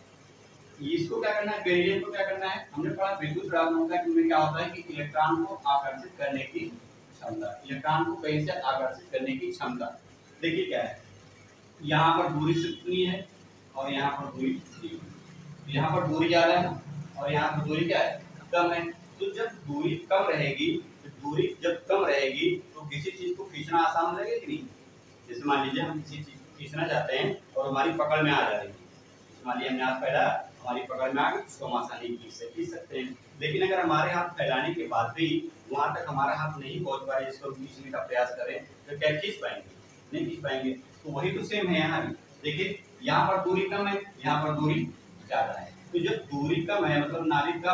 इसको क्या करना है, बेरिलियम को क्या करना है, हमने पढ़ा विद्युत ऋणात्मकता में क्या होता है कि इलेक्ट्रॉन को आकर्षित करने की क्षमता, इलेक्ट्रॉन को कहीं से आकर्षित करने की क्षमता। देखिए क्या है, यहाँ पर दूरी कितनी है और यहाँ पर दूरी कितनी है, यहाँ पर दूरी ज्यादा है और यहाँ पर दूरी क्या है, कम है। तो जब दूरी कम रहेगी, दूरी जब कम रहेगी तो किसी चीज को खींचना आसान हो जाएगा कि नहीं। जैसे मान लीजिए हम किसी चीज को खींचना चाहते हैं और हमारी पकड़ में आ जा रही है, मान लीजिए हमने हाथ फैलाया, हमारी पकड़ में आ गई, उसको हम आसानी से खींच सकते हैं। लेकिन अगर हमारे हाथ फैलाने के बाद भी वहां तक हमारा हाथ नहीं पहुंच पा रहा है, जिसको खींचने का प्रयास करें, तो क्या खींच पाएंगे, नहीं खींच पाएंगे। तो वही तो सेम है यहाँ भी। देखिए यहाँ पर दूरी कम है, यहाँ पर दूरी ज्यादा है। तो जब दूरी कम है मतलब नाभिक का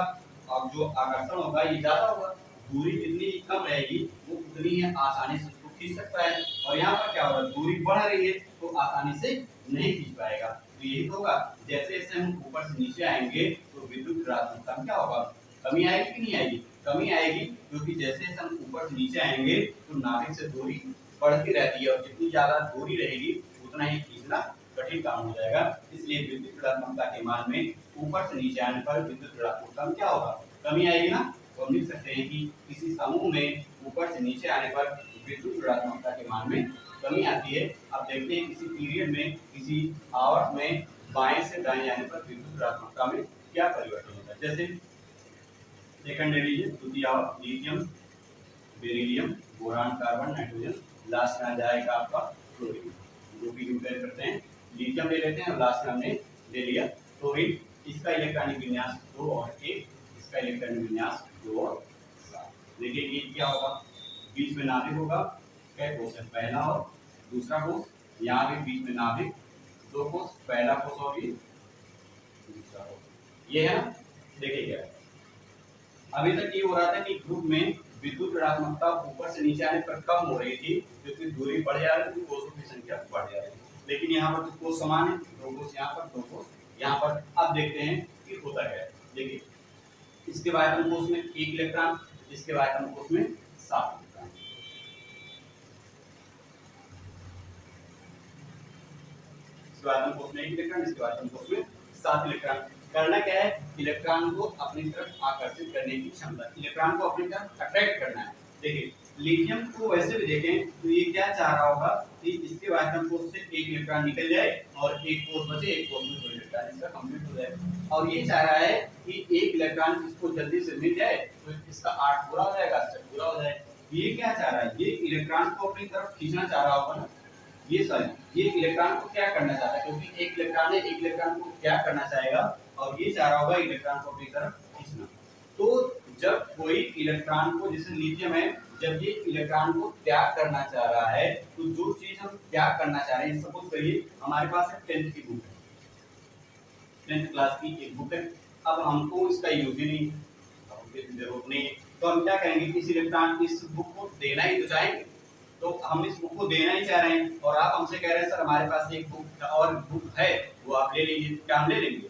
अब जो आकर्षण होगा ये ज्यादा होगा, दूरी जितनी कम रहेगी वो उतनी ही आसानी से उसको खींच सकता है। और यहाँ पर क्या होगा, दूरी बढ़ रही है तो आसानी से नहीं खींच पाएगा। तो यही होगा, जैसे जैसे हम ऊपर से नीचे आएंगे तो विद्युत ऋणात्मकता में क्या होगा, कमी आएगी कि नहीं आएगी, कमी आएगी, क्योंकि जैसे जैसे हम ऊपर से नीचे आएंगे तो नाभिक से दूरी बढ़ती रहती है और जितनी ज्यादा दूरी रहेगी उतना ही खींचना कठिन काम हो जाएगा। इसलिए विद्युत ऋणात्मकता के मान में ऊपर से नीचे आने पर विद्युत ऋणात्मकता में क्या होगा, कमी आएगी ना। तो हम लिख सकते हैं कि किसी समूह में ऊपर से नीचे आने पर विद्युत ऋणात्मकता के मान में कमी आती है। अब देखते हैं किसी पीरियड में, किसी आवर्त में बाएं से दाएं जाने पर विद्युत ऋणात्मकता में क्या परिवर्तन होता है। जैसे सेकंड ले लीजिए, द्वितीय आवर्त lithium, beryllium, boron, carbon, nitrogen, last में आ जाएगा आपका क्लोरीन। जो भी कंपेयर करते हैं, लिथियम ले लेते हैं और लास्ट में हमने ले लिया क्लोरीन। इसका इलेक्ट्रॉनिक विन्यास 2 और 1, इसका इलेक्ट्रॉनिक विन्यास 2 और 7। देखिए ये क्या होगा, बीच में नाभिक होगा, कै कोष है, पहला और दूसरा कोष, यहाँ भी बीच में नाभिक, दो कोष, पहला कोष और ये दूसरा कोष, ये है ना। देखिए क्या है, अभी तक ये हो रहा था कि ग्रुप में विद्युत ऋणात्मकता ऊपर से नीचे आने पर कम हो रही थी क्योंकि दूरी बढ़ जा रही थी, कोषों की संख्या बढ़ जा रही थी। लेकिन यहाँ पर तो कोष समान है, दो कोष यहाँ पर, दो कोष यहाँ पर। अब देखते हैं कि होता क्या है। देखिए इसके बाद हम कोष में 1 इलेक्ट्रॉन, इसके बाद हम कोष में 7 इलेक्ट्रॉन, इसके बाद हम कोष में 1 इलेक्ट्रॉन, इसके बाद हम कोष में 7 इलेक्ट्रॉन। करना क्या है, इलेक्ट्रॉन को अपनी तरफ आकर्षित करने की क्षमता, इलेक्ट्रॉन को अपनी तरफ अट्रैक्ट करना है। देखिए लिथियम को वैसे भी देखें तो ये क्या चाह रहा होगा कि इसके बाद कोष से 1 इलेक्ट्रॉन निकल जाए और एक कोष बचे, एक कोष में 2 इलेक्ट्रॉन इसका कंप्लीट हो जाए। और ये चाह रहा है कि 1 इलेक्ट्रॉन इसको जल्दी से मिल जाए तो इसका 8 पूरा हो जाएगा, स्टेप पूरा हो जाए। ये क्या चाह रहा है, ये इलेक्ट्रॉन को अपनी तरफ खींचना चाह रहा होगा ना, ये सॉरी ये इलेक्ट्रॉन को क्या करना चाहता है, क्योंकि 1 इलेक्ट्रॉन है, 1 इलेक्ट्रॉन को क्या करना चाहेगा और ये चाह रहा होगा इलेक्ट्रॉन को अपनी तरफ खींचना। तो जब कोई इलेक्ट्रॉन को, जैसे लिथियम है, जब ये इलेक्ट्रॉन को त्याग करना चाह रहा है तो जो चीज हम त्याग करना चाह रहे हैं, सपोज करिए हमारे पास एक 10th की बुक है, 10th क्लास की एक बुक है। अब हमको इसका यूज ही नहीं, जरूरत नहीं है, तो हम क्या करेंगे, इस इलेक्ट्रॉन इस बुक को देना ही तो चाहेंगे, तो हम इस बुक को देना ही चाह रहे हैं और आप हमसे कह रहे हैं सर हमारे पास एक बुक और बुक है वो आप ले लीजिए, क्या हम ले लेंगे,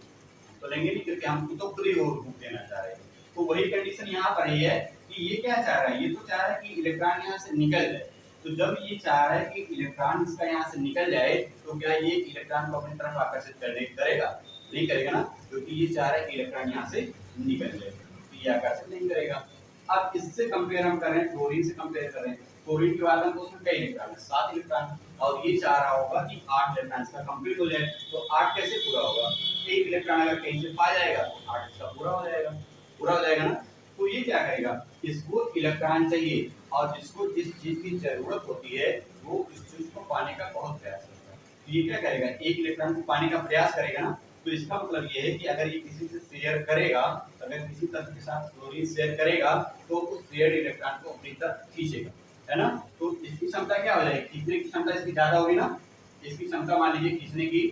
तो लेंगे नहीं, क्योंकि हम तो खुद ही रूप देना चाह रहे हैं। तो वही कंडीशन यहाँ पर ये है कि ये क्या चाह रहा है, ये तो चाह रहा है कि इलेक्ट्रॉन यहाँ से निकल जाए। तो जब ये चाह रहा है कि इलेक्ट्रॉन इसका यहाँ से निकल जाए, तो क्या ये इलेक्ट्रॉन को अपनी तरफ आकर्षित करेगा? नहीं करेगा ना, क्योंकि ये चाह रहा है कि इलेक्ट्रॉन यहाँ से निकल जाए, तो ये आकर्षित नहीं करेगा। अब इससे कंपेयर हम करें, क्लोरीन से कंपेयर करें, क्लोरीन के बाद हमको उसमें कई इलेक्ट्रॉन है, 7 इलेक्ट्रॉन, और ये चाह रहा होगा कि 8 इलेक्ट्रॉन इसका कंप्लीट हो जाए। तो 8 कैसे पूरा होगा? एक इलेक्ट्रॉन अगर कहीं से पा जाएगा तो 8 इसका पूरा हो जाएगा, पूरा हो जाएगा ना। तो ये क्या करेगा, इसको इलेक्ट्रॉन चाहिए, और जिसको जिस चीज की जरूरत होती है वो उस चीज को पाने का बहुत प्रयास करता है। तो ये क्या करेगा, एक इलेक्ट्रॉन को पाने का प्रयास करेगा ना। तो इसका मतलब ये है कि अगर ये किसी से शेयर करेगा, अगर किसी तत्व के साथ क्लोरीन शेयर करेगा, तो उस शेयर्ड इलेक्ट्रॉन को अपनी तरफ खींचेगा, है ना। तो इसकी क्षमता क्या हो जाएगी, खींचने की क्षमता इसकी ज्यादा होगी ना। इसकी क्षमता मान लीजिए खींचने की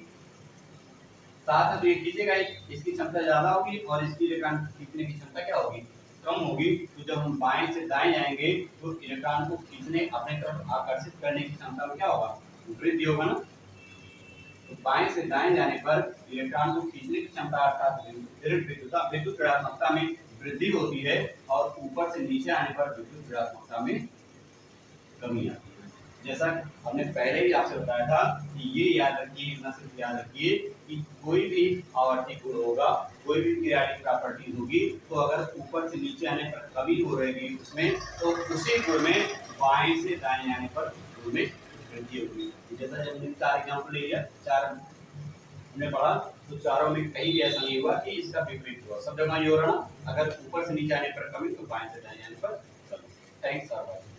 7 है, तो ये खींचेगा, इसकी क्षमता ज्यादा होगी, और इसकी इलेक्ट्रॉन खींचने की क्षमता क्या होगी, कम होगी। तो जब हम बाएं से दाएं जाएंगे तो इलेक्ट्रॉन को खींचने, अपने तरफ आकर्षित करने की क्षमता में क्या होगा, वृद्धि होगा ना। तो बाएं से दाएं जाने पर इलेक्ट्रॉन को खींचने की क्षमता अर्थात विद्युत ऋणात्मकता में वृद्धि होती है, और ऊपर से नीचे आने पर विद्युत ऋणात्मकता में कमी आती है। जैसा हमने पहले ही आपसे बताया था कि ये याद रखिए, इतना सिर्फ याद रखिए कि कोई भी आवर्ती गुण होगा, कोई भी पीरियोडिक प्रॉपर्टीज होगी, तो अगर ऊपर से नीचे आने पर कमी हो रहेगी उसमें, तो उसी गुण में बाएं से दाएं आने पर गुण में वृद्धि होगी। जैसा जब हमने 4 एग्जाम्पल ले लिया, 4 हमने पढ़ा, तो चारों में कहीं भी ऐसा नहीं हुआ कि इसका विपरीत हुआ, सब जगह ये हो रहा ना, अगर ऊपर से नीचे आने पर कमी तो बाएं से दाएं आने पर कमी। Thanks for watching.